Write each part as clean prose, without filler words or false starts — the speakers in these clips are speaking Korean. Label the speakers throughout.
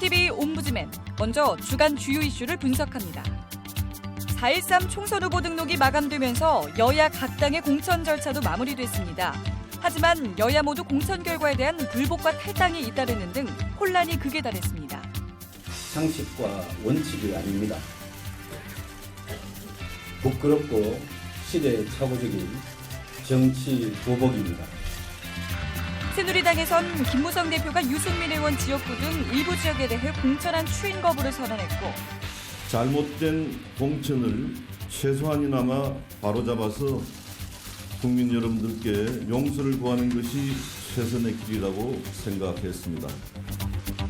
Speaker 1: TV 옴부즈맨, 먼저 주간 주요 이슈를 분석합니다. 4.13 총선 후보 등록이 마감되면서 여야 각 당의 공천 절차도 마무리됐습니다. 하지만 여야 모두 공천 결과에 대한 불복과 탈당이 잇따르는 등 혼란이 극에 달했습니다.
Speaker 2: 상식과 원칙이 아닙니다. 부끄럽고 시대착오적인 정치 보복입니다.
Speaker 1: 새누리당에선 김무성 대표가 유승민 의원 지역구 등 일부 지역에 대해 공천안 추인 거부를 선언했고,
Speaker 3: 잘못된 공천을 최소한이나마 바로잡아서 국민 여러분들께 용서를 구하는 것이 최선의 길이라고 생각했습니다.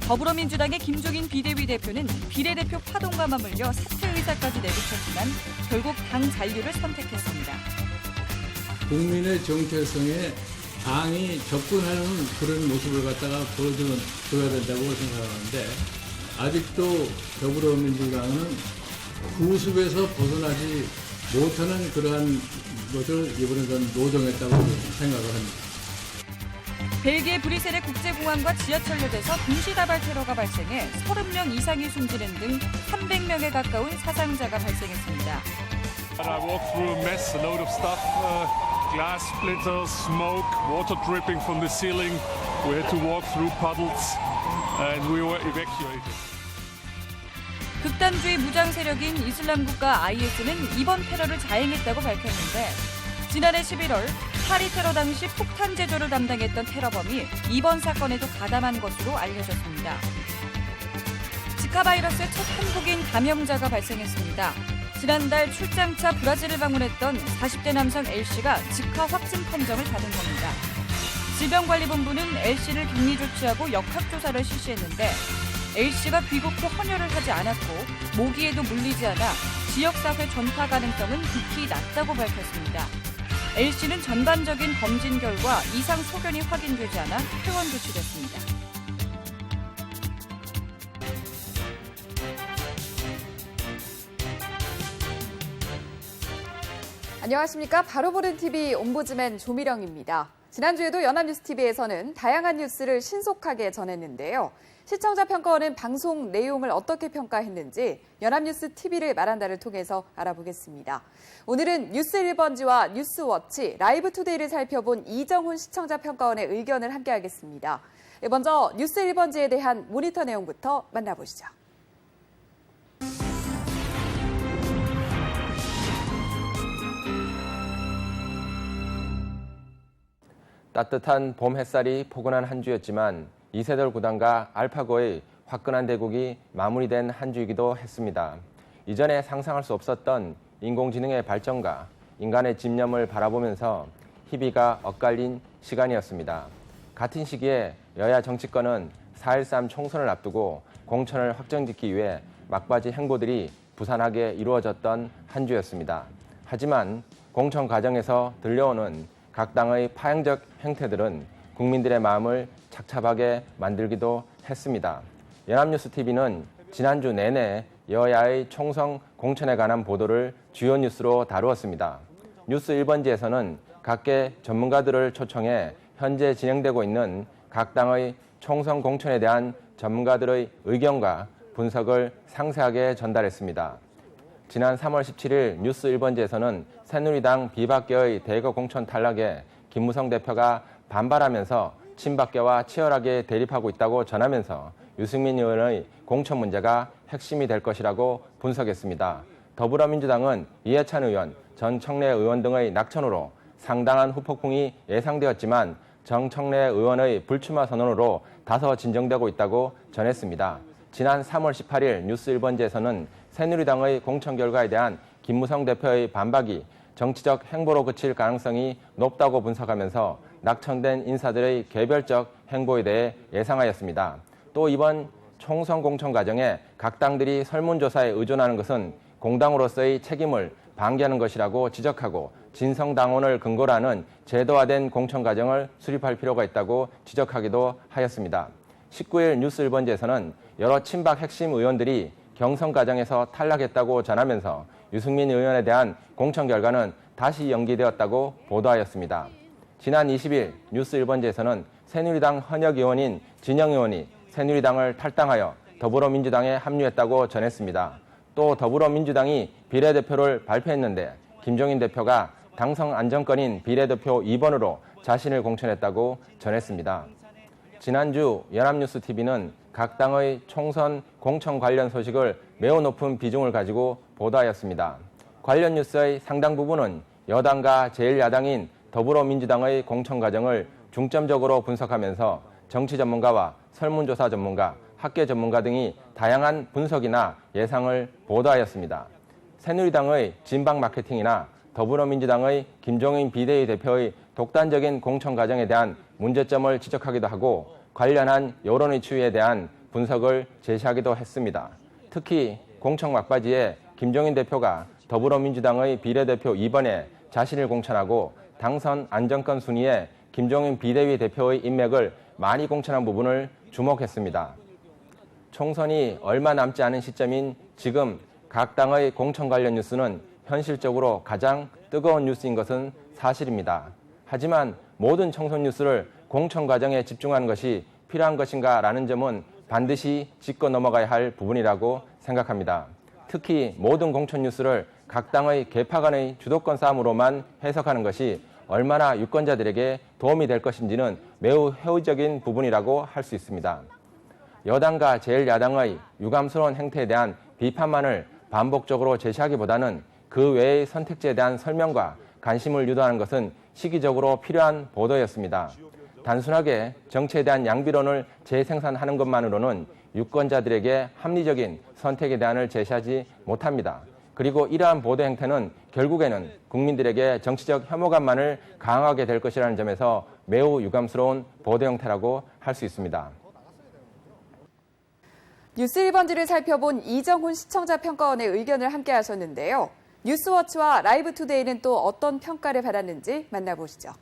Speaker 1: 더불어민주당의 김종인 비대위 대표는 비례대표 파동과 맞물려 사퇴 의사까지 내비쳤지만 결국 당 잔류를 선택했습니다.
Speaker 4: 국민의 정체성에 당이 접근하는 그런 모습을 갖다가 보여줘야 된다고 생각하는데, 아직도 더불어민주당은 그 숲에서 벗어나지 못하는 그러한 것을 이번에 전 노정했다고 생각을 합니다.
Speaker 1: 벨기에 브뤼셀의 국제공항과 지하철역에서 동시다발 테러가 발생해 30명 이상이 숨지는 등 300명에 가까운 사상자가 발생했습니다.
Speaker 5: I walked through a mess, a load of stuff, glass splitters, smoke, water dripping from the ceiling. We had to walk through puddles and we were evacuated.
Speaker 1: 극단주의 무장 세력인 이슬람 국가 IS는 이번 테러를 자행했다고 밝혔는데, 지난해 11월 파리 테러 당시 폭탄 제조를 담당했던 테러범이 이번 사건에도 가담한 것으로 알려졌습니다. 지카 바이러스의 첫 한국인 감염자가 발생했습니다. 지난달 출장차 브라질을 방문했던 40대 남성 L씨가 지카 확진 판정을 받은 겁니다. 질병관리본부는 L씨를 격리 조치하고 역학조사를 실시했는데, L씨가 귀국 후 헌혈을 하지 않았고 모기에도 물리지 않아 지역사회 전파 가능성은 극히 낮다고 밝혔습니다. L씨는 전반적인 검진 결과 이상 소견이 확인되지 않아 퇴원 조치됐습니다.
Speaker 6: 안녕하십니까. 바로 보는 TV 옴부즈맨 조미령입니다. 지난주에도 연합뉴스TV에서는 다양한 뉴스를 신속하게 전했는데요. 시청자 평가원은 방송 내용을 어떻게 평가했는지 연합뉴스TV를 말한다를 통해서 알아보겠습니다. 오늘은 뉴스 1번지와 뉴스워치, 라이브투데이를 살펴본 이정훈 시청자 평가원의 의견을 함께하겠습니다. 먼저 뉴스 1번지에 대한 모니터 내용부터 만나보시죠.
Speaker 7: 따뜻한 봄 햇살이 포근한 한 주였지만 이세돌 구단과 알파고의 화끈한 대국이 마무리된 한 주이기도 했습니다. 이전에 상상할 수 없었던 인공지능의 발전과 인간의 집념을 바라보면서 희비가 엇갈린 시간이었습니다. 같은 시기에 여야 정치권은 4.13 총선을 앞두고 공천을 확정짓기 위해 막바지 행보들이 부산하게 이루어졌던 한 주였습니다. 하지만 공천 과정에서 들려오는 각 당의 파행적 행태들은 국민들의 마음을 착잡하게 만들기도 했습니다. 연합뉴스TV는 지난주 내내 여야의 총선 공천에 관한 보도를 주요 뉴스로 다루었습니다. 뉴스 1번지에서는 각계 전문가들을 초청해 현재 진행되고 있는 각 당의 총선 공천에 대한 전문가들의 의견과 분석을 상세하게 전달했습니다. 지난 3월 17일 뉴스 1번지에서는 새누리당 비박계의 대거 공천 탈락에 김무성 대표가 반발하면서 친박계와 치열하게 대립하고 있다고 전하면서 유승민 의원의 공천 문제가 핵심이 될 것이라고 분석했습니다. 더불어민주당은 이해찬 의원, 전 청래 의원 등의 낙천으로 상당한 후폭풍이 예상되었지만 정청래 의원의 불출마 선언으로 다소 진정되고 있다고 전했습니다. 지난 3월 18일 뉴스 1번지에서는 새누리당의 공천 결과에 대한 김무성 대표의 반박이 정치적 행보로 그칠 가능성이 높다고 분석하면서 낙천된 인사들의 개별적 행보에 대해 예상하였습니다. 또 이번 총선 공천 과정에 각 당들이 설문조사에 의존하는 것은 공당으로서의 책임을 방기하는 것이라고 지적하고 진성당원을 근거로 하는 제도화된 공천 과정을 수립할 필요가 있다고 지적하기도 하였습니다. 19일 뉴스 1번지에서는 여러 친박 핵심 의원들이 경선 과정에서 탈락했다고 전하면서 유승민 의원에 대한 공천 결과는 다시 연기되었다고 보도하였습니다. 지난 20일 뉴스 1번지에서는 새누리당 현역 의원인 진영 의원이 새누리당을 탈당하여 더불어민주당에 합류했다고 전했습니다. 또 더불어민주당이 비례대표를 발표했는데 김종인 대표가 당선 안정권인 비례대표 2번으로 자신을 공천했다고 전했습니다. 지난주 연합뉴스TV는 각 당의 총선 공천 관련 소식을 매우 높은 비중을 가지고 보도하였습니다. 관련 뉴스의 상당 부분은 여당과 제1야당인 더불어민주당의 공천 과정을 중점적으로 분석하면서 정치 전문가와 설문조사 전문가, 학계 전문가 등이 다양한 분석이나 예상을 보도하였습니다. 새누리당의 진박 마케팅이나 더불어민주당의 김종인 비대위 대표의 독단적인 공천 과정에 대한 문제점을 지적하기도 하고 관련한 여론의 추이에 대한 분석을 제시하기도 했습니다. 특히 공천 막바지에 김종인 대표가 더불어민주당의 비례대표 2번에 자신을 공천하고 당선 안정권 순위에 김종인 비대위 대표의 인맥을 많이 공천한 부분을 주목했습니다. 총선이 얼마 남지 않은 시점인 지금 각 당의 공천 관련 뉴스는 현실적으로 가장 뜨거운 뉴스인 것은 사실입니다. 하지만 모든 총선 뉴스를 공천 과정에 집중하는 것이 필요한 것인가라는 점은 반드시 짚고 넘어가야 할 부분이라고 생각합니다. 특히 모든 공천 뉴스를 각 당의 계파 간의 주도권 싸움으로만 해석하는 것이 얼마나 유권자들에게 도움이 될 것인지는 매우 회의적인 부분이라고 할 수 있습니다. 여당과 제1야당의 유감스러운 행태에 대한 비판만을 반복적으로 제시하기보다는 그 외의 선택지에 대한 설명과 관심을 유도하는 것은 시기적으로 필요한 보도였습니다. 단순하게 정치에 대한 양비론을 재생산하는 것만으로는 유권자들에게 합리적인 선택의 대안을 제시하지 못합니다. 그리고 이러한 보도 행태는 결국에는 국민들에게 정치적 혐오감만을 강화하게 될 것이라는 점에서 매우 유감스러운 보도 형태라고 할 수 있습니다.
Speaker 6: 뉴스 1번지를 살펴본 이정훈 시청자 평가원의 의견을 함께 하셨는데요. 뉴스워치와 라이브투데이는 또 어떤 평가를 받았는지 만나보시죠.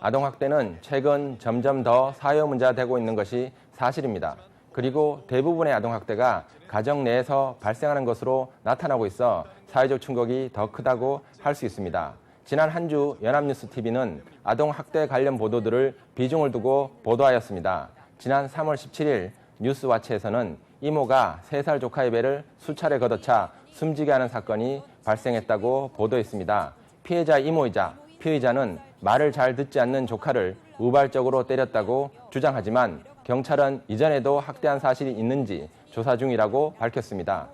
Speaker 7: 아동학대는 최근 점점 더 사회 문제가 되고 있는 것이 사실입니다. 그리고 대부분의 아동학대가 가정 내에서 발생하는 것으로 나타나고 있어 사회적 충격이 더 크다고 할 수 있습니다. 지난 한 주 연합뉴스TV는 아동학대 관련 보도들을 비중을 두고 보도하였습니다. 지난 3월 17일 뉴스와치에서는 이모가 3살 조카의 배를 수차례 걷어차 숨지게 하는 사건이 발생했다고 보도했습니다. 피해자 이모이자 피의자는 말을 잘 듣지 않는 조카를 우발적으로 때렸다고 주장하지만 경찰은 이전에도 학대한 사실이 있는지 조사 중이라고 밝혔습니다.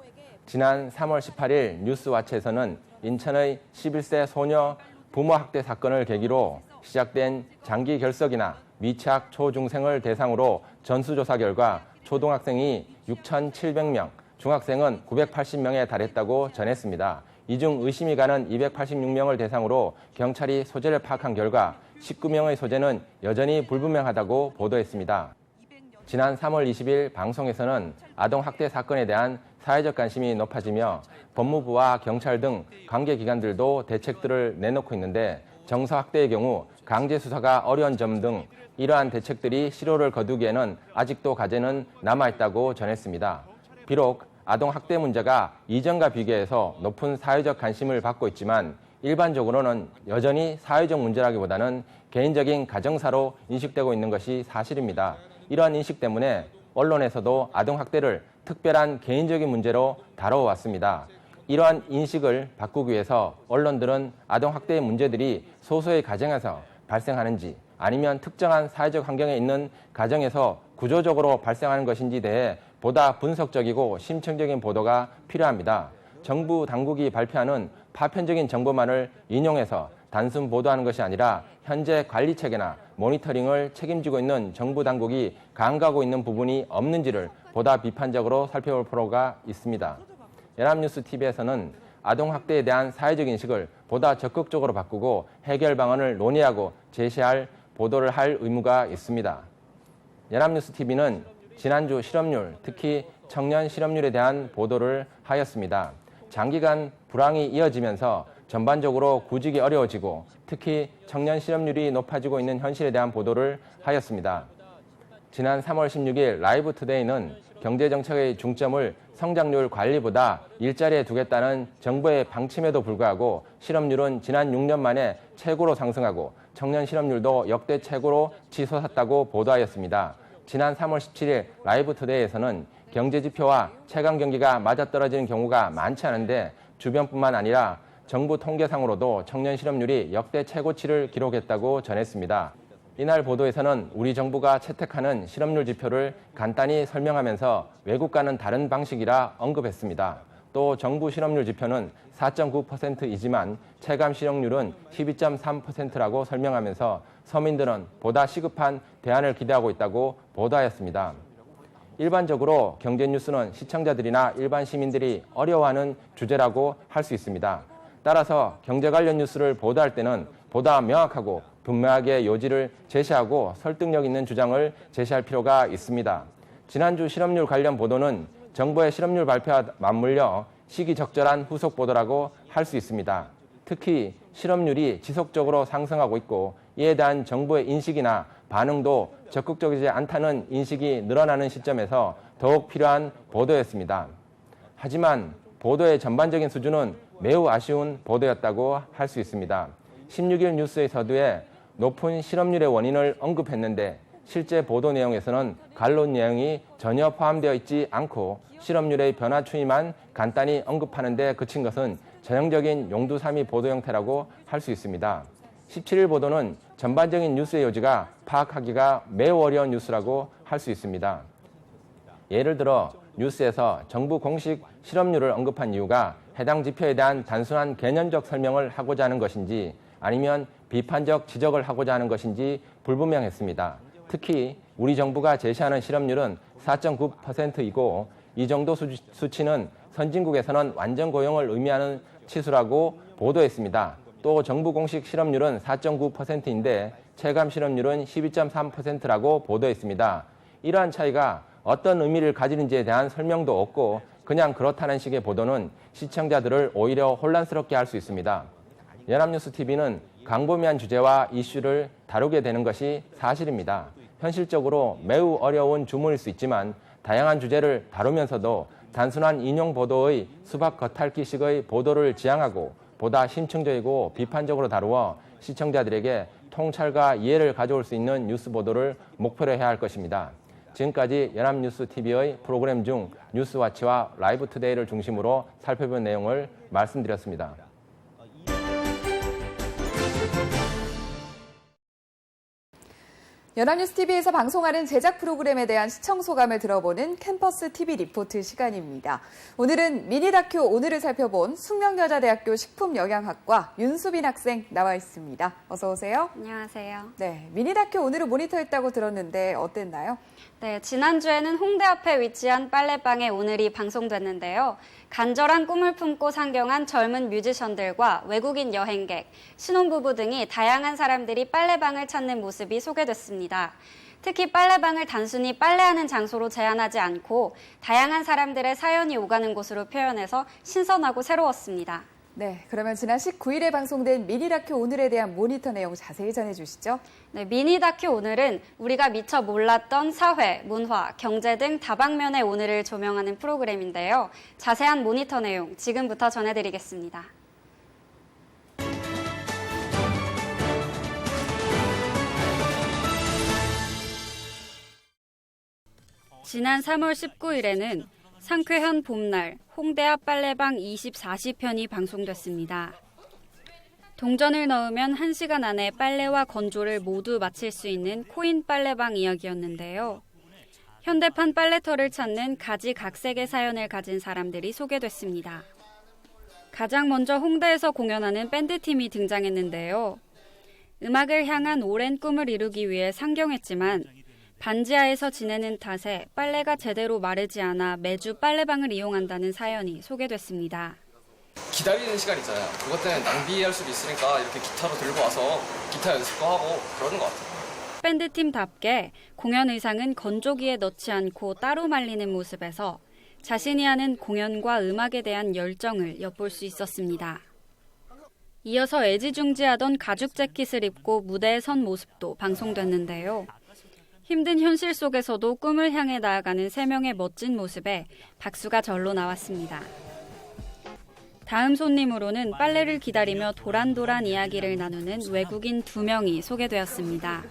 Speaker 7: 지난 3월 18일 뉴스와치에서는 인천의 11세 소녀 부모 학대 사건을 계기로 시작된 장기 결석이나 미취학 초중생을 대상으로 전수조사 결과 초등학생이 6,700명, 중학생은 980명에 달했다고 전했습니다. 이 중 의심이 가는 286명을 대상으로 경찰이 소재를 파악한 결과 19명의 소재는 여전히 불분명하다고 보도했습니다. 지난 3월 20일 방송에서는 아동학대 사건에 대한 사회적 관심이 높아지며 법무부와 경찰 등 관계기관들도 대책들을 내놓고 있는데 정서학대의 경우 강제 수사가 어려운 점 등 이러한 대책들이 실효를 거두기에는 아직도 과제는 남아있다고 전했습니다. 비록 아동학대 문제가 이전과 비교해서 높은 사회적 관심을 받고 있지만 일반적으로는 여전히 사회적 문제라기보다는 개인적인 가정사로 인식되고 있는 것이 사실입니다. 이러한 인식 때문에 언론에서도 아동학대를 특별한 개인적인 문제로 다뤄왔습니다. 이러한 인식을 바꾸기 위해서 언론들은 아동학대의 문제들이 소수의 가정에서 발생하는지 아니면 특정한 사회적 환경에 있는 가정에서 구조적으로 발생하는 것인지에 대해 보다 분석적이고 심층적인 보도가 필요합니다. 정부 당국이 발표하는 파편적인 정보만을 인용해서 단순 보도하는 것이 아니라 현재 관리체계나 모니터링을 책임지고 있는 정부 당국이 간과하고 있는 부분이 없는지를 보다 비판적으로 살펴볼 필요가 있습니다. 연합뉴스TV에서는 아동학대에 대한 사회적 인식을 보다 적극적으로 바꾸고 해결 방안을 논의하고 제시할 보도를 할 의무가 있습니다. 연합뉴스TV는 지난주 실업률, 특히 청년 실업률에 대한 보도를 하였습니다. 장기간 불황이 이어지면서 전반적으로 구직이 어려워지고 특히 청년 실업률이 높아지고 있는 현실에 대한 보도를 하였습니다. 지난 3월 16일 라이브투데이는 경제정책의 중점을 성장률 관리보다 일자리에 두겠다는 정부의 방침에도 불구하고 실업률은 지난 6년 만에 최고로 상승하고 청년 실업률도 역대 최고로 치솟았다고 보도하였습니다. 지난 3월 17일 라이브투데이에서는 경제지표와 최강 경기가 맞아떨어지는 경우가 많지 않은데 주변뿐만 아니라 정부 통계상으로도 청년 실업률이 역대 최고치를 기록했다고 전했습니다. 이날 보도에서는 우리 정부가 채택하는 실업률 지표를 간단히 설명하면서 외국과는 다른 방식이라 언급했습니다. 또 정부 실업률 지표는 4.9%이지만 체감 실업률은 12.3%라고 설명하면서 서민들은 보다 시급한 대안을 기대하고 있다고 보도하였습니다. 일반적으로 경제 뉴스는 시청자들이나 일반 시민들이 어려워하는 주제라고 할 수 있습니다. 따라서 경제 관련 뉴스를 보도할 때는 보다 명확하고 분명하게 요지를 제시하고 설득력 있는 주장을 제시할 필요가 있습니다. 지난주 실업률 관련 보도는 정부의 실업률 발표와 맞물려 시기적절한 후속 보도라고 할 수 있습니다. 특히 실업률이 지속적으로 상승하고 있고 이에 대한 정부의 인식이나 반응도 적극적이지 않다는 인식이 늘어나는 시점에서 더욱 필요한 보도였습니다. 하지만 보도의 전반적인 수준은 매우 아쉬운 보도였다고 할 수 있습니다. 16일 뉴스의 서두에 높은 실업률의 원인을 언급했는데 실제 보도 내용에서는 간론 내용이 전혀 포함되어 있지 않고 실업률의 변화 추이만 간단히 언급하는 데 그친 것은 전형적인 용두사미 보도 형태라고 할 수 있습니다. 17일 보도는 전반적인 뉴스의 요지가 파악하기가 매우 어려운 뉴스라고 할 수 있습니다. 예를 들어 뉴스에서 정부 공식 실업률을 언급한 이유가 해당 지표에 대한 단순한 개념적 설명을 하고자 하는 것인지 아니면 비판적 지적을 하고자 하는 것인지 불분명했습니다. 특히 우리 정부가 제시하는 실업률은 4.9%이고 이 정도 수치는 선진국에서는 완전 고용을 의미하는 치수라고 보도했습니다. 또 정부 공식 실업률은 4.9%인데 체감 실업률은 12.3%라고 보도했습니다. 이러한 차이가 어떤 의미를 가지는지에 대한 설명도 없고 그냥 그렇다는 식의 보도는 시청자들을 오히려 혼란스럽게 할 수 있습니다. 연합뉴스TV는 광범위한 주제와 이슈를 다루게 되는 것이 사실입니다. 현실적으로 매우 어려운 주문일 수 있지만 다양한 주제를 다루면서도 단순한 인용 보도의 수박 겉핥기식의 보도를 지향하고 보다 심층적이고 비판적으로 다루어 시청자들에게 통찰과 이해를 가져올 수 있는 뉴스 보도를 목표로 해야 할 것입니다. 지금까지 연합뉴스TV의 프로그램 중 뉴스와치와 라이브투데이를 중심으로 살펴본 내용을 말씀드렸습니다.
Speaker 6: 연합뉴스TV에서 방송하는 제작 프로그램에 대한 시청 소감을 들어보는 캠퍼스 TV 리포트 시간입니다. 오늘은 미니 다큐 오늘을 살펴본 숙명여자대학교 식품영양학과 윤수빈 학생 나와 있습니다. 어서 오세요.
Speaker 8: 안녕하세요.
Speaker 6: 네, 미니 다큐 오늘을 모니터했다고 들었는데 어땠나요?
Speaker 8: 네, 지난주에는 홍대 앞에 위치한 빨래방에 오늘이 방송됐는데요. 간절한 꿈을 품고 상경한 젊은 뮤지션들과 외국인 여행객, 신혼부부 등이 다양한 사람들이 빨래방을 찾는 모습이 소개됐습니다. 특히 빨래방을 단순히 빨래하는 장소로 제한하지 않고 다양한 사람들의 사연이 오가는 곳으로 표현해서 신선하고 새로웠습니다.
Speaker 6: 네, 그러면 지난 19일에 방송된 미니 다큐 오늘에 대한 모니터 내용 자세히 전해주시죠.
Speaker 8: 네, 미니 다큐 오늘은 우리가 미처 몰랐던 사회, 문화, 경제 등 다방면의 오늘을 조명하는 프로그램인데요. 자세한 모니터 내용 지금부터 전해드리겠습니다. 지난 3월 19일에는 상쾌한 봄날 홍대 앞 빨래방 24시편이 방송됐습니다. 동전을 넣으면 1시간 안에 빨래와 건조를 모두 마칠 수 있는 코인 빨래방 이야기였는데요. 현대판 빨래터를 찾는 가지각색의 사연을 가진 사람들이 소개됐습니다. 가장 먼저 홍대에서 공연하는 밴드팀이 등장했는데요. 음악을 향한 오랜 꿈을 이루기 위해 상경했지만 반지하에서 지내는 탓에 빨래가 제대로 마르지 않아 매주 빨래방을 이용한다는 사연이 소개됐습니다.
Speaker 9: 기다리는 시간 있잖아요. 그것 때문에 낭비할 수도 있으니까 이렇게 기타로 들고 와서 기타 연습도 하고 그러는 것 같아요.
Speaker 8: 밴드팀답게 공연 의상은 건조기에 넣지 않고 따로 말리는 모습에서 자신이 하는 공연과 음악에 대한 열정을 엿볼 수 있었습니다. 이어서 애지중지하던 가죽 재킷을 입고 무대에 선 모습도 방송됐는데요. 힘든 현실 속에서도 꿈을 향해 나아가는 3명의 멋진 모습에 박수가 절로 나왔습니다. 다음 손님으로는 빨래를 기다리며 도란도란 이야기를 나누는 외국인 2명이 소개되었습니다.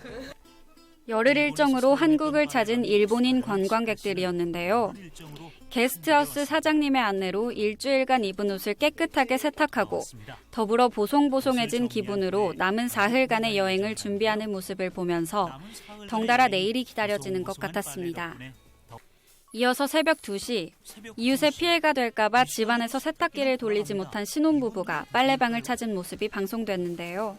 Speaker 8: 열흘 일정으로 한국을 찾은 일본인 관광객들이었는데요. 게스트하우스 사장님의 안내로 일주일간 입은 옷을 깨끗하게 세탁하고 더불어 보송보송해진 기분으로 남은 사흘간의 여행을 준비하는 모습을 보면서 덩달아 내일이 기다려지는 것 같았습니다. 이어서 새벽 2시, 이웃의 피해가 될까봐 집안에서 세탁기를 돌리지 못한 신혼부부가 빨래방을 찾은 모습이 방송됐는데요.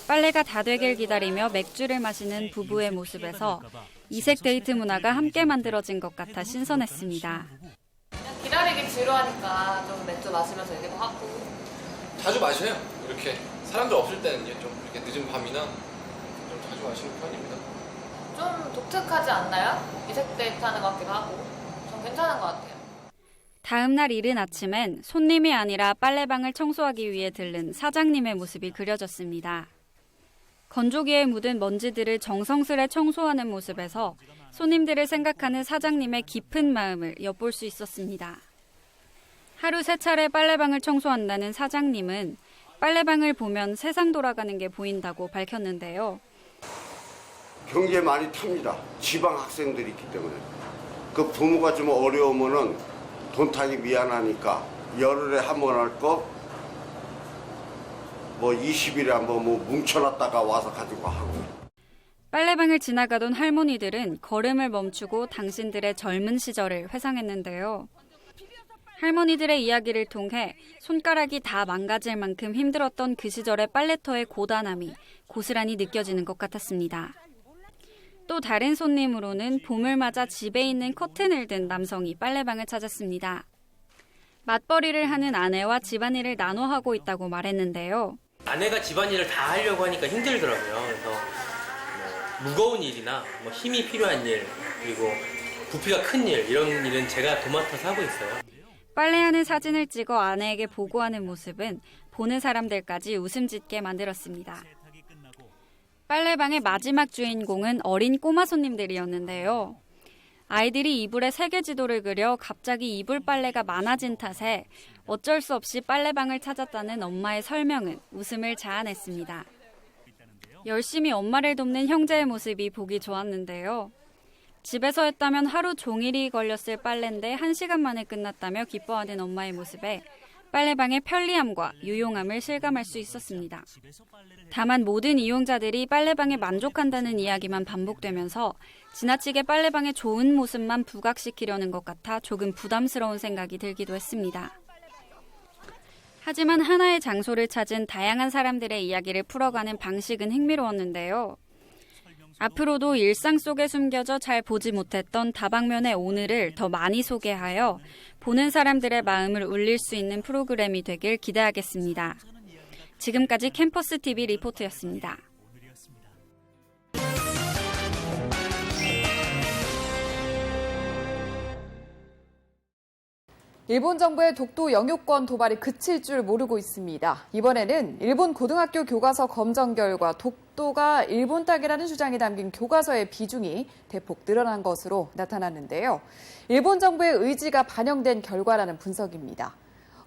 Speaker 8: 빨래가 다 되길 기다리며 맥주를 마시는 부부의 모습에서 이색 데이트 문화가 함께 만들어진 것 같아 신선했습니다.
Speaker 10: 기다리기 지루하니까 좀 맥주 마시면서 얘기도 하고.
Speaker 9: 자주 마셔요. 이렇게 사람들 없을 때는 좀 이렇게 늦은 밤이나 좀 자주 마시는 편입니다.
Speaker 10: 좀 독특하지 않나요? 이색 데이트 하는 것 같기도 하고. 좀 괜찮은 것 같아요.
Speaker 8: 다음 날 이른 아침엔 손님이 아니라 빨래방을 청소하기 위해 들른 사장님의 모습이 그려졌습니다. 건조기에 묻은 먼지들을 정성스레 청소하는 모습에서 손님들을 생각하는 사장님의 깊은 마음을 엿볼 수 있었습니다. 하루 3차례 빨래방을 청소한다는 사장님은 빨래방을 보면 세상 돌아가는 게 보인다고 밝혔는데요.
Speaker 11: 경기에 많이 탑니다. 지방 학생들이 있기 때문에. 그 부모가 좀 어려우면은 돈 타기 미안하니까 열흘에 한 번 할 거 뭐 20일에 한번 뭐 뭉쳐놨다가 와서 가지고 하고.
Speaker 8: 빨래방을 지나가던 할머니들은 걸음을 멈추고 당신들의 젊은 시절을 회상했는데요. 할머니들의 이야기를 통해 손가락이 다 망가질 만큼 힘들었던 그 시절의 빨래터의 고단함이 고스란히 느껴지는 것 같았습니다. 또 다른 손님으로는 봄을 맞아 집에 있는 커튼을 든 남성이 빨래방을 찾았습니다. 맞벌이를 하는 아내와 집안일을 나눠 하고 있다고 말했는데요.
Speaker 12: 아내가 집안일을 다 하려고 하니까 힘들더라고요. 그래서 무거운 일이나 힘이 필요한 일, 그리고 부피가 큰 일, 이런 일은 제가 도맡아서 하고 있어요.
Speaker 8: 빨래하는 사진을 찍어 아내에게 보고하는 모습은 보는 사람들까지 웃음 짓게 만들었습니다. 빨래방의 마지막 주인공은 어린 꼬마 손님들이었는데요. 아이들이 이불에 세계 지도를 그려 갑자기 이불 빨래가 많아진 탓에 어쩔 수 없이 빨래방을 찾았다는 엄마의 설명은 웃음을 자아냈습니다. 열심히 엄마를 돕는 형제의 모습이 보기 좋았는데요. 집에서 했다면 하루 종일이 걸렸을 빨래인데 1시간 만에 끝났다며 기뻐하는 엄마의 모습에 빨래방의 편리함과 유용함을 실감할 수 있었습니다. 다만 모든 이용자들이 빨래방에 만족한다는 이야기만 반복되면서 지나치게 빨래방의 좋은 모습만 부각시키려는 것 같아 조금 부담스러운 생각이 들기도 했습니다. 하지만 하나의 장소를 찾은 다양한 사람들의 이야기를 풀어가는 방식은 흥미로웠는데요. 앞으로도 일상 속에 숨겨져 잘 보지 못했던 다방면의 오늘을 더 많이 소개하여 보는 사람들의 마음을 울릴 수 있는 프로그램이 되길 기대하겠습니다. 지금까지 캠퍼스 TV 리포트였습니다.
Speaker 6: 일본 정부의 독도 영유권 도발이 그칠 줄 모르고 있습니다. 이번에는 일본 고등학교 교과서 검정 결과 독도가 일본 땅이라는 주장이 담긴 교과서의 비중이 대폭 늘어난 것으로 나타났는데요. 일본 정부의 의지가 반영된 결과라는 분석입니다.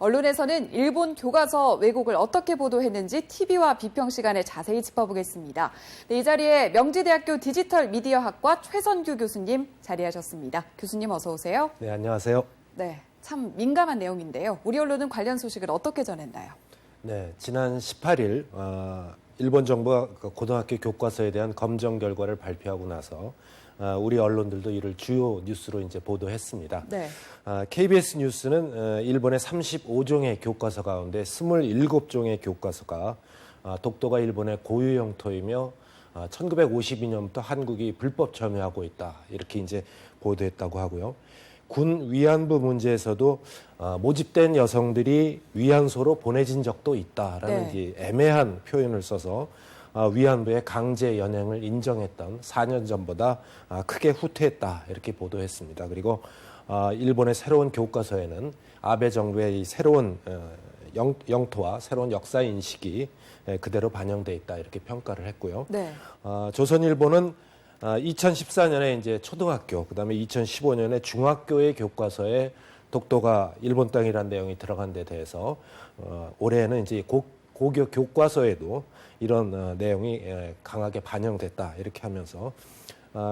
Speaker 6: 언론에서는 일본 교과서 왜곡을 어떻게 보도했는지 TV와 비평 시간에 자세히 짚어보겠습니다. 네, 이 자리에 명지대학교 디지털 미디어학과 최선규 교수님 자리하셨습니다. 교수님 어서 오세요.
Speaker 13: 네, 안녕하세요.
Speaker 6: 네, 참 민감한 내용인데요. 우리 언론은 관련 소식을 어떻게 전했나요?
Speaker 13: 네, 지난 18일 일본 정부가 고등학교 교과서에 대한 검정 결과를 발표하고 나서 우리 언론들도 이를 주요 뉴스로 이제 보도했습니다.
Speaker 6: 네.
Speaker 13: KBS 뉴스는 일본의 35종의 교과서 가운데 27종의 교과서가 독도가 일본의 고유 영토이며 1952년부터 한국이 불법 점유하고 있다, 이렇게 이제 보도했다고 하고요. 군 위안부 문제에서도 모집된 여성들이 위안소로 보내진 적도 있다라는
Speaker 6: 네.
Speaker 13: 애매한 표현을 써서 위안부의 강제 연행을 인정했던 4년 전보다 크게 후퇴했다, 이렇게 보도했습니다. 그리고 일본의 새로운 교과서에는 아베 정부의 이 새로운 영토와 새로운 역사 인식이 그대로 반영돼 있다, 이렇게 평가를 했고요.
Speaker 6: 네.
Speaker 13: 조선일보는 2014년에 이제 초등학교, 그다음에 2015년에 중학교의 교과서에 독도가 일본 땅이라는 내용이 들어간 데 대해서 올해는 이제 고교 교과서에도 이런 내용이 강하게 반영됐다 이렇게 하면서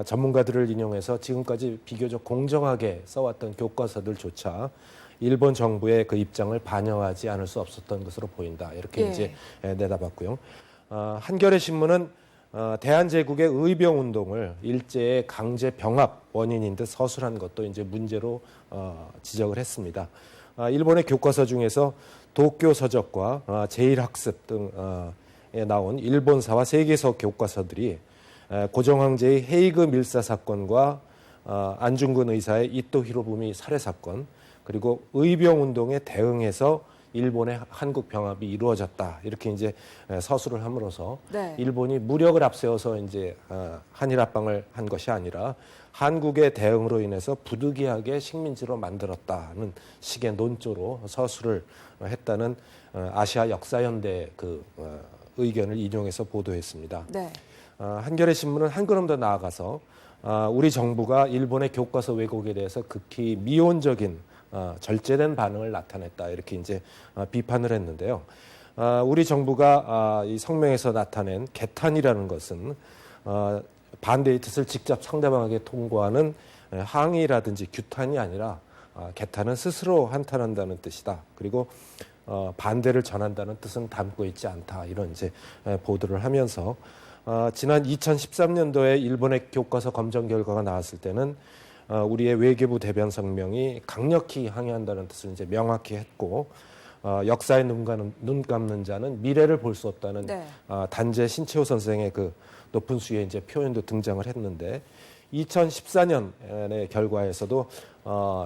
Speaker 13: 전문가들을 인용해서 지금까지 비교적 공정하게 써왔던 교과서들조차 일본 정부의 그 입장을 반영하지 않을 수 없었던 것으로 보인다 이렇게 이제 내다봤고요. 한겨레 신문은 대한제국의 의병운동을 일제의 강제 병합 원인인 듯 서술한 것도 이제 문제로 지적을 했습니다. 일본의 교과서 중에서 도쿄 서적과 제1학습 등에 나온 일본사와 세계서 교과서들이 고종황제의 헤이그 밀사 사건과 안중근 의사의 이토 히로부미 살해 사건 그리고 의병운동에 대응해서 일본의 한국 병합이 이루어졌다 이렇게 이제 서술을 함으로써 일본이 무력을 앞세워서 이제 한일 합방을 한 것이 아니라 한국의 대응으로 인해서 부득이하게 식민지로 만들었다는 식의 논조로 서술을 했다는 아시아 역사연대 그 의견을 인용해서 보도했습니다. 한겨레 신문은 한 걸음 더 나아가서 우리 정부가 일본의 교과서 왜곡에 대해서 극히 미온적인 절제된 반응을 나타냈다 이렇게 이제 비판을 했는데요. 우리 정부가 이 성명에서 나타낸 개탄이라는 것은 반대의 뜻을 직접 상대방에게 통보하는 항의라든지 규탄이 아니라 개탄은 스스로 한탄한다는 뜻이다. 그리고 반대를 전한다는 뜻은 담고 있지 않다. 이런 이제 보도를 하면서 지난 2013년도에 일본의 교과서 검정 결과가 나왔을 때는 우리의 외교부 대변 성명이 강력히 항의한다는 뜻을 이제 명확히 했고 역사에 눈 감는 자는 미래를 볼 수 없다는 단재 신채호 선생의 그 높은 수위의 이제 표현도 등장을 했는데 2014년의 결과에서도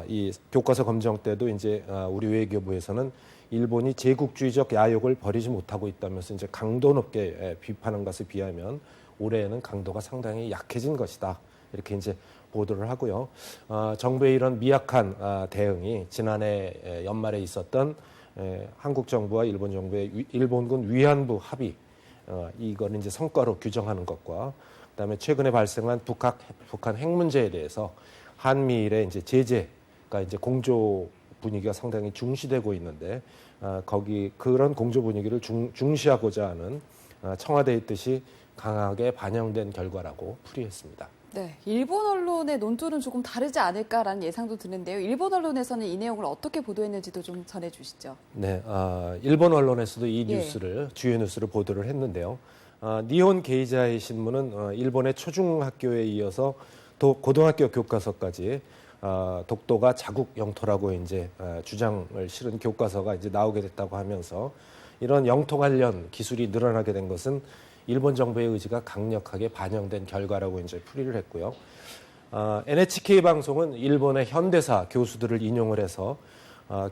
Speaker 13: 이 교과서 검정 때도 이제 우리 외교부에서는 일본이 제국주의적 야욕을 버리지 못하고 있다면서 이제 강도 높게 비판한 것에 비하면 올해에는 강도가 상당히 약해진 것이다. 이렇게 이제 보도를 하고요. 정부의 이런 미약한 대응이 지난해 연말에 있었던 한국 정부와 일본 정부의 일본군 위안부 합의 이거는 이제 성과로 규정하는 것과 그다음에 최근에 발생한 북한 핵 문제에 대해서 한미일의 이제 제재가 이제 공조 분위기가 상당히 중시되고 있는데 그런 공조 분위기를 중시하고자 하는 청와대의 뜻이 강하게 반영된 결과라고 풀이했습니다.
Speaker 6: 네, 일본 언론의 논조는 조금 다르지 않을까라는 예상도 드는데요. 일본 언론에서는 이 내용을 어떻게 보도했는지도 좀 전해주시죠.
Speaker 13: 네, 일본 언론에서도 이 뉴스를 주요 뉴스를 보도를 했는데요. 니혼 게이자이 신문은 일본의 초중학교에 이어서 고등학교 교과서까지 독도가 자국 영토라고 이제 주장을 실은 교과서가 이제 나오게 됐다고 하면서 이런 영토 관련 기술이 늘어나게 된 것은 일본 정부의 의지가 강력하게 반영된 결과라고 이제 풀이를 했고요. NHK 방송은 일본의 현대사 교수들을 인용을 해서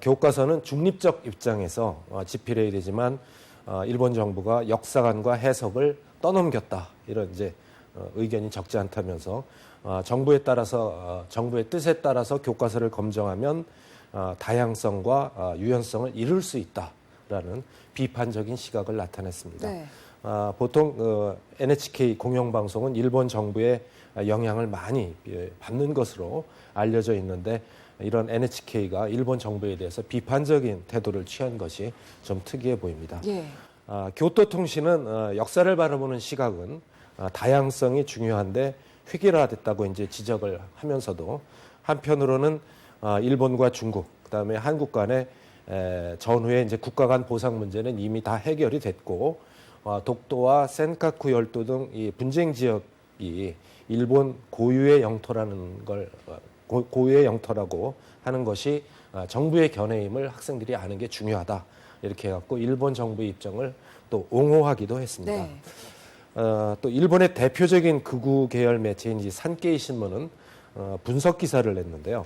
Speaker 13: 교과서는 중립적 입장에서 집필해야 되지만 일본 정부가 역사관과 해석을 떠넘겼다 이런 이제 의견이 적지 않다면서 정부의 뜻에 따라서 교과서를 검정하면 다양성과 유연성을 잃을 수 있다라는 비판적인 시각을 나타냈습니다. 보통 NHK 공영방송은 일본 정부의 영향을 많이 받는 것으로 알려져 있는데 이런 NHK가 일본 정부에 대해서 비판적인 태도를 취한 것이 좀 특이해 보입니다. 교토통신은 역사를 바라보는 시각은 다양성이 중요한데 획일화됐다고 이제 지적을 하면서도 한편으로는 일본과 중국 그다음에 한국 간의 전후의 이제 국가 간 보상 문제는 이미 다 해결이 됐고 독도와 센카쿠 열도 등 이 분쟁 지역이 일본 고유의 영토라는 걸 고유의 영토라고 하는 것이 정부의 견해임을 학생들이 아는 게 중요하다 이렇게 해갖고 일본 정부의 입장을 또 옹호하기도 했습니다. 또 일본의 대표적인 극우 계열 매체인 산케이 신문은 분석 기사를 냈는데요.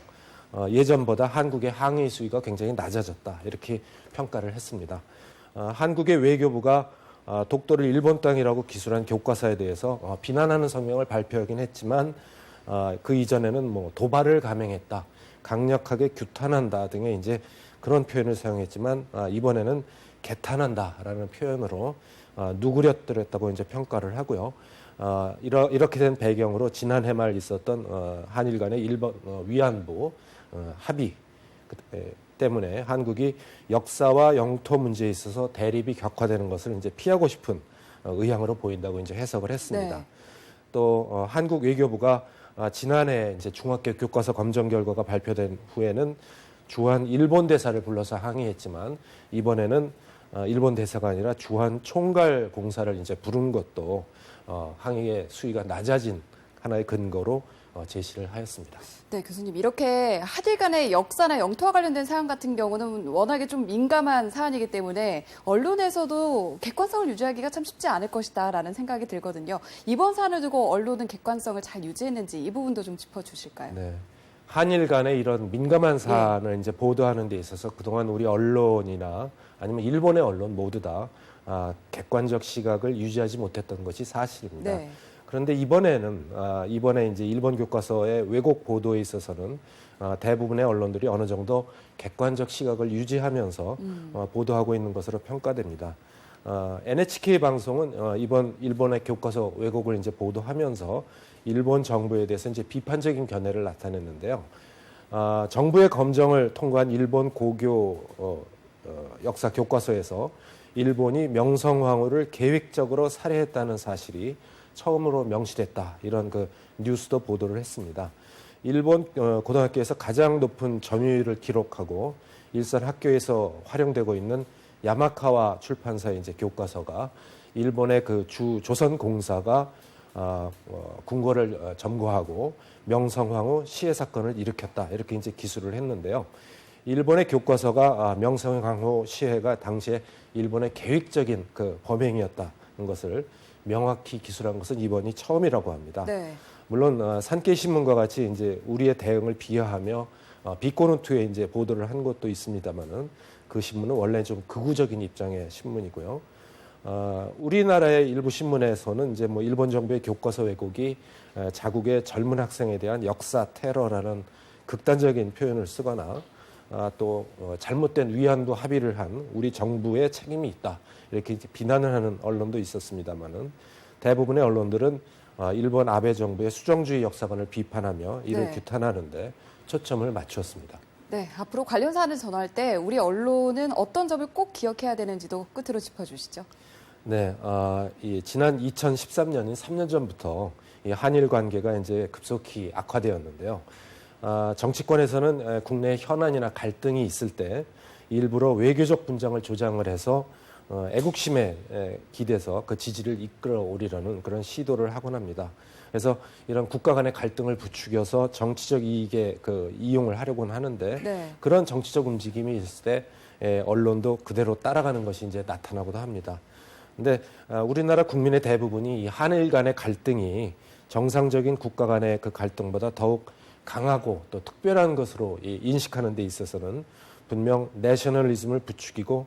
Speaker 13: 예전보다 한국의 항의 수위가 굉장히 낮아졌다 이렇게 평가를 했습니다. 한국의 외교부가 독도를 일본 땅이라고 기술한 교과서에 대해서 비난하는 성명을 발표하긴 했지만 그 이전에는 뭐 도발을 감행했다, 강력하게 규탄한다 등의 이제 그런 표현을 사용했지만 이번에는 개탄한다라는 표현으로 누그러뜨렸다고 이제 평가를 하고요. 이렇게 된 배경으로 지난해 말 있었던 한일 간의 일본 위안부 합의 때문에 한국이 역사와 영토 문제에 있어서 대립이 격화되는 것을 이제 피하고 싶은 의향으로 보인다고 이제 해석을 했습니다.
Speaker 6: 네.
Speaker 13: 또 한국 외교부가 지난해 이제 중학교 교과서 검정 결과가 발표된 후에는 주한 일본 대사를 불러서 항의했지만 이번에는 일본 대사가 아니라 주한 총괄 공사를 이제 부른 것도 항의의 수위가 낮아진 하나의 근거로 제시를 하였습니다.
Speaker 6: 네, 교수님. 이렇게 한일 간의 역사나 영토와 관련된 사안 같은 경우는 워낙에 좀 민감한 사안이기 때문에 언론에서도 객관성을 유지하기가 참 쉽지 않을 것이다라는 생각이 들거든요. 이번 사안을 두고 언론은 객관성을 잘 유지했는지 이 부분도 좀 짚어주실까요?
Speaker 13: 네. 한일 간의 이런 민감한 사안을 이제 보도하는 데 있어서 그동안 우리 언론이나 아니면 일본의 언론 모두 다 객관적 시각을 유지하지 못했던 것이 사실입니다.
Speaker 6: 네.
Speaker 13: 그런데 이번에 이제 일본 교과서의 왜곡 보도에 있어서는 대부분의 언론들이 어느 정도 객관적 시각을 유지하면서 보도하고 있는 것으로 평가됩니다. NHK 방송은 이번 일본의 교과서 왜곡을 이제 보도하면서 일본 정부에 대해서 이제 비판적인 견해를 나타냈는데요. 정부의 검정을 통과한 일본 고교 역사 교과서에서 일본이 명성황후를 계획적으로 살해했다는 사실이 처음으로 명시됐다. 이런 그 뉴스도 보도를 했습니다. 일본 고등학교에서 가장 높은 점유율을 기록하고 일선 학교에서 활용되고 있는 야마카와 출판사의 이제 교과서가 일본의 그 주 조선공사가 궁궐을 점거하고 명성황후 시해 사건을 일으켰다. 이렇게 이제 기술을 했는데요. 일본의 교과서가 명성황후 시해가 당시에 일본의 계획적인 그 범행이었다는 것을 명확히 기술한 것은 이번이 처음이라고 합니다.
Speaker 6: 네.
Speaker 13: 물론 산케이 신문과 같이 이제 우리의 대응을 비하하며 비꼬노투에 이제 보도를 한 것도 있습니다만은 그 신문은 원래 좀 극우적인 입장의 신문이고요. 우리나라의 일부 신문에서는 이제 뭐 일본 정부의 교과서 왜곡이 자국의 젊은 학생에 대한 역사 테러라는 극단적인 표현을 쓰거나 또 잘못된 위안부 합의를 한 우리 정부의 책임이 있다. 이렇게 이제 비난을 하는 언론도 있었습니다만은 대부분의 언론들은 일본 아베 정부의 수정주의 역사관을 비판하며 이를
Speaker 6: 네.
Speaker 13: 규탄하는데 초점을 맞추었습니다.
Speaker 6: 네, 앞으로 관련 사안을 전할 때 우리 언론은 어떤 점을 꼭 기억해야 되는지도 끝으로 짚어주시죠.
Speaker 13: 네, 지난 2013년인 3년 전부터 이 한일 관계가 이제 급속히 악화되었는데요. 정치권에서는 국내 현안이나 갈등이 있을 때 일부러 외교적 분장을 조장을 해서 애국심에 기대서 그 지지를 이끌어오리려는 그런 시도를 하곤 합니다. 그래서 이런 국가 간의 갈등을 부추겨서 정치적 이익에 그 이용을 하려고는 하는데
Speaker 6: 네.
Speaker 13: 그런 정치적 움직임이 있을 때 언론도 그대로 따라가는 것이 이제 나타나기도 합니다. 근데 우리나라 국민의 대부분이 이 한일 간의 갈등이 정상적인 국가 간의 그 갈등보다 더욱 강하고 또 특별한 것으로 인식하는 데 있어서는 분명 내셔널리즘을 부추기고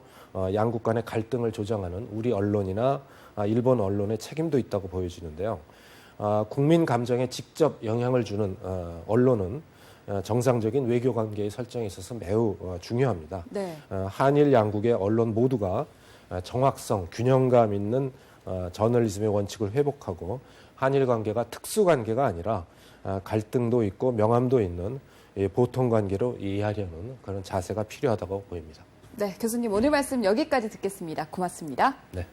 Speaker 13: 양국 간의 갈등을 조장하는 우리 언론이나 일본 언론의 책임도 있다고 보여지는데요. 국민 감정에 직접 영향을 주는 언론은 정상적인 외교 관계의 설정에 있어서 매우 중요합니다.
Speaker 6: 네.
Speaker 13: 한일 양국의 언론 모두가 정확성, 균형감 있는 저널리즘의 원칙을 회복하고 한일 관계가 특수 관계가 아니라 갈등도 있고 명암도 있는 보통 관계로 이해하려는 그런 자세가 필요하다고 보입니다.
Speaker 6: 네, 교수님 오늘 말씀 여기까지 듣겠습니다. 고맙습니다.
Speaker 13: 네.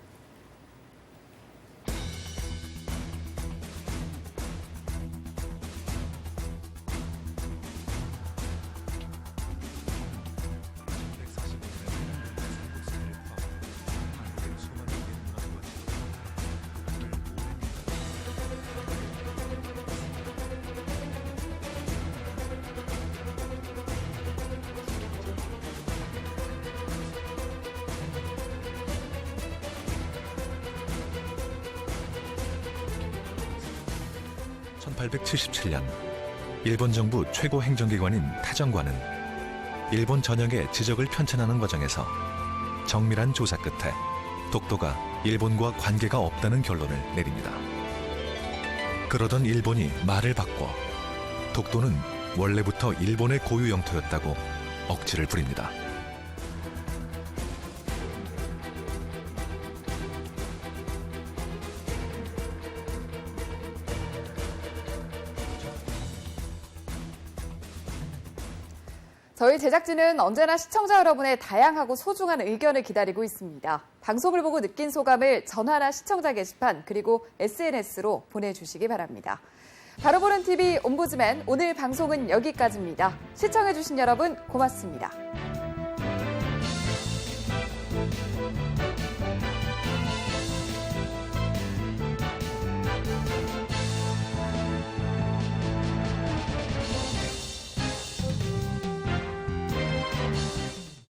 Speaker 14: (1877년) 일본 정부 최고 행정기관인 타정관은 일본 전역의 지적을 편찬하는 과정에서 정밀한 조사 끝에 독도가 일본과 관계가 없다는 결론을 내립니다. 그러던 일본이 말을 바꿔 독도는 원래부터 일본의 고유 영토였다고 억지를 부립니다.
Speaker 6: 저희 제작진은 언제나 시청자 여러분의 다양하고 소중한 의견을 기다리고 있습니다. 방송을 보고 느낀 소감을 전화나 시청자 게시판 그리고 SNS로 보내주시기 바랍니다. 바로 보는 TV 옴부즈맨 오늘 방송은 여기까지입니다. 시청해주신 여러분 고맙습니다.